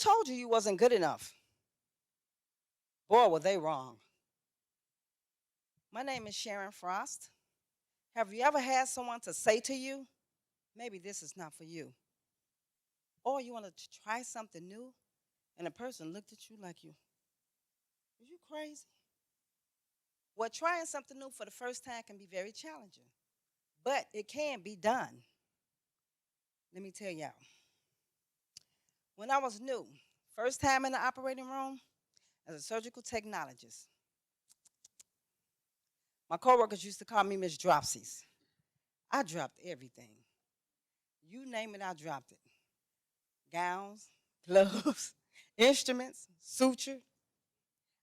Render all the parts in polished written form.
told you you wasn't good enough? Boy, were they wrong. My name is Sharon Frost. Have you ever had someone to say to you, maybe this is not for you? Or you want to try something new, and a person looked at you like are you crazy? Well, trying something new for the first time can be very challenging, but it can be done. Let me tell y'all. When I was new, first time in the operating room as a surgical technologist, my coworkers used to call me Miss Dropsies. I dropped everything. You name it, I dropped it. Gowns, gloves, instruments, suture.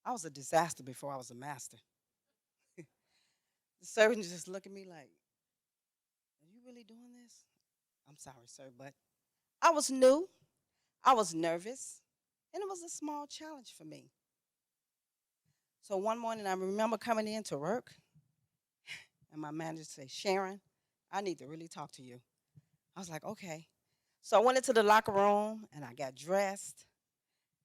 I was a disaster before I was a master. The surgeons just look at me like, are you really doing this? I'm sorry, sir, but I was new, I was nervous, and it was a small challenge for me. So one morning I remember coming in to work, and my manager said, Sharon, I need to really talk to you. I was like, okay. So I went into the locker room and I got dressed.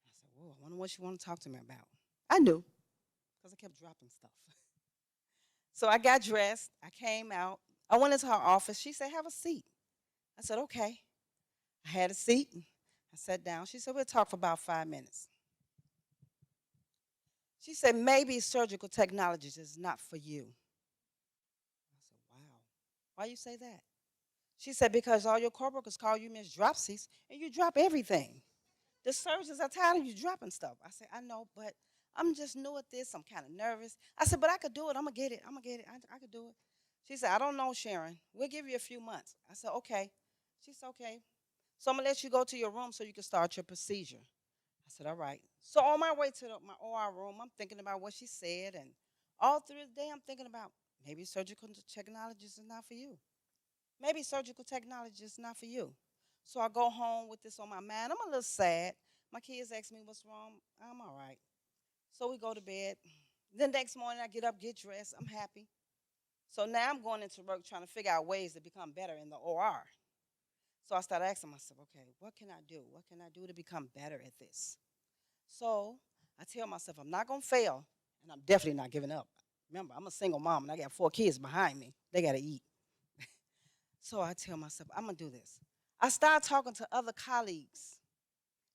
I said, whoa, I wonder what she want to talk to me about. I knew because I kept dropping stuff. So I got dressed. I came out. I went into her office. She said, have a seat. I said, okay. I had a seat. I sat down. She said, we'll talk for about 5 minutes. She said, maybe surgical technology is not for you. I said, wow. Why you say that? She said, because all your coworkers call you Miss Dropsies, and you drop everything. The surgeons are tired of you dropping stuff. I said, I know, but I'm just new at this. I'm kind of nervous. I said, but I could do it. I'm going to get it. I'm going to get it. I could do it. She said, I don't know, Sharon. We'll give you a few months. I said, okay. She said, okay. So I'm going to let you go to your room so you can start your procedure. I said, all right. So on my way to my OR room, I'm thinking about what she said. And all through the day, I'm thinking about maybe surgical technology is not for you. Maybe surgical technology is not for you. So I go home with this on my mind. I'm a little sad. My kids ask me what's wrong. I'm all right. So we go to bed. The next morning I get up, get dressed. I'm happy. So now I'm going into work trying to figure out ways to become better in the OR. So I started asking myself, okay, what can I do? What can I do to become better at this? So I tell myself I'm not going to fail, and I'm definitely not giving up. Remember, I'm a single mom, and I got 4 kids behind me. They got to eat. So I tell myself, I'm going to do this. I started talking to other colleagues,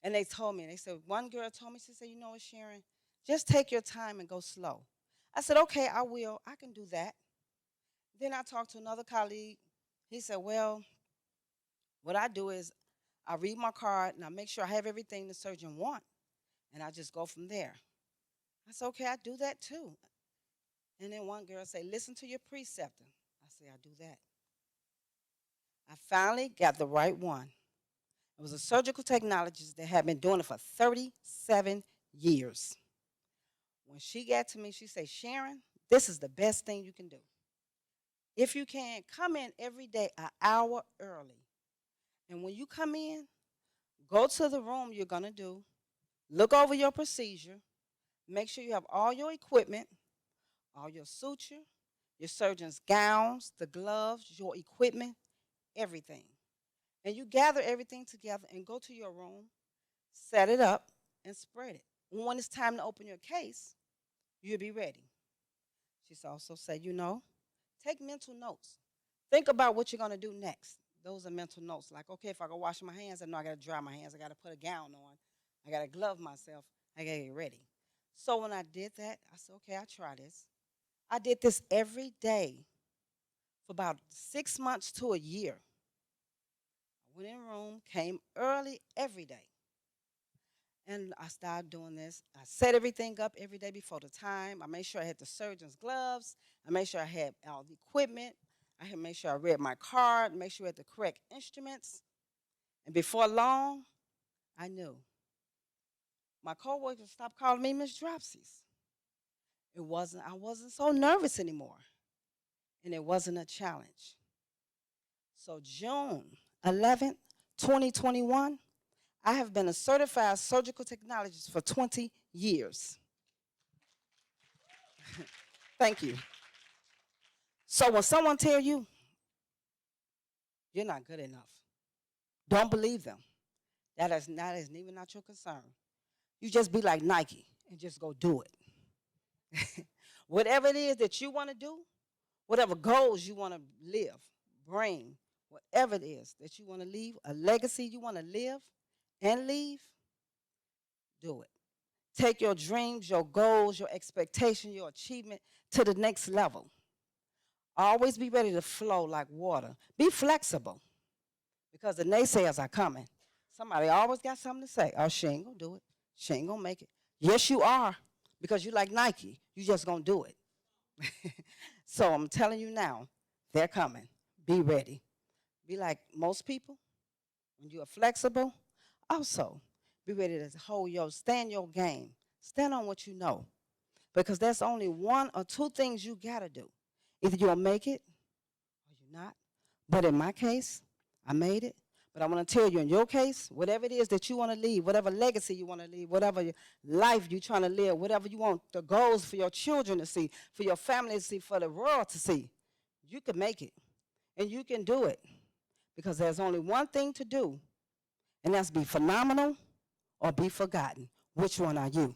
and they told me, they said, one girl told me, she said, you know what, Sharon, just take your time and go slow. I said, okay, I will. I can do that. Then I talked to another colleague. He said, well, what I do is I read my card, and I make sure I have everything the surgeon wants, and I just go from there. I said, okay, I do that too. And then one girl said, listen to your preceptor. I said, I do that. I finally got the right one. It was a surgical technologist that had been doing it for 37 years. When she got to me, she said, Sharon, this is the best thing you can do. If you can, come in every day an hour early. And when you come in, go to the room you're going to do, look over your procedure, make sure you have all your equipment, all your suture, your surgeon's gowns, the gloves, your equipment, everything. And you gather everything together and go to your room, set it up, and spread it. When it's time to open your case, you'll be ready. She also said, you know, take mental notes. Think about what you're going to do next. Those are mental notes. Like, okay, if I go wash my hands, I know I got to dry my hands. I got to put a gown on. I got to glove myself. I got to get ready. So when I did that, I said, okay, I'll try this. I did this every day for about 6 months to a year. I went in the room, came early every day. And I started doing this. I set everything up every day before the time. I made sure I had the surgeon's gloves. I made sure I had all the equipment. I had made sure I read my card, make sure I had the correct instruments. And before long, I knew. My coworkers stopped calling me Miss Dropsies. I wasn't so nervous anymore. And it wasn't a challenge. So June 11th, 2021, I have been a certified surgical technologist for 20 years. Thank you. So when someone tells you you're not good enough, don't believe them. That is even not your concern. You just be like Nike and just go do it. Whatever it is that you want to do, whatever goals you want to live, bring, whatever it is that you want to leave, a legacy you want to live and leave, do it. Take your dreams, your goals, your expectation, your achievement to the next level. Always be ready to flow like water. Be flexible because the naysayers are coming. Somebody always got something to say. Oh, she ain't gonna do it. She ain't gonna make it. Yes, you are, because you like Nike. You just gonna do it. So I'm telling you now, they're coming. Be ready. Be like most people. When you are flexible, also be ready to stand your game. Stand on what you know. Because there's only one or two things you gotta do. Either you'll make it or you're not. But in my case, I made it. But I want to tell you, in your case, whatever it is that you want to leave, whatever legacy you want to leave, whatever life you're trying to live, whatever you want, the goals for your children to see, for your family to see, for the world to see, you can make it. And you can do it. Because there's only one thing to do, and that's be phenomenal or be forgotten. Which one are you?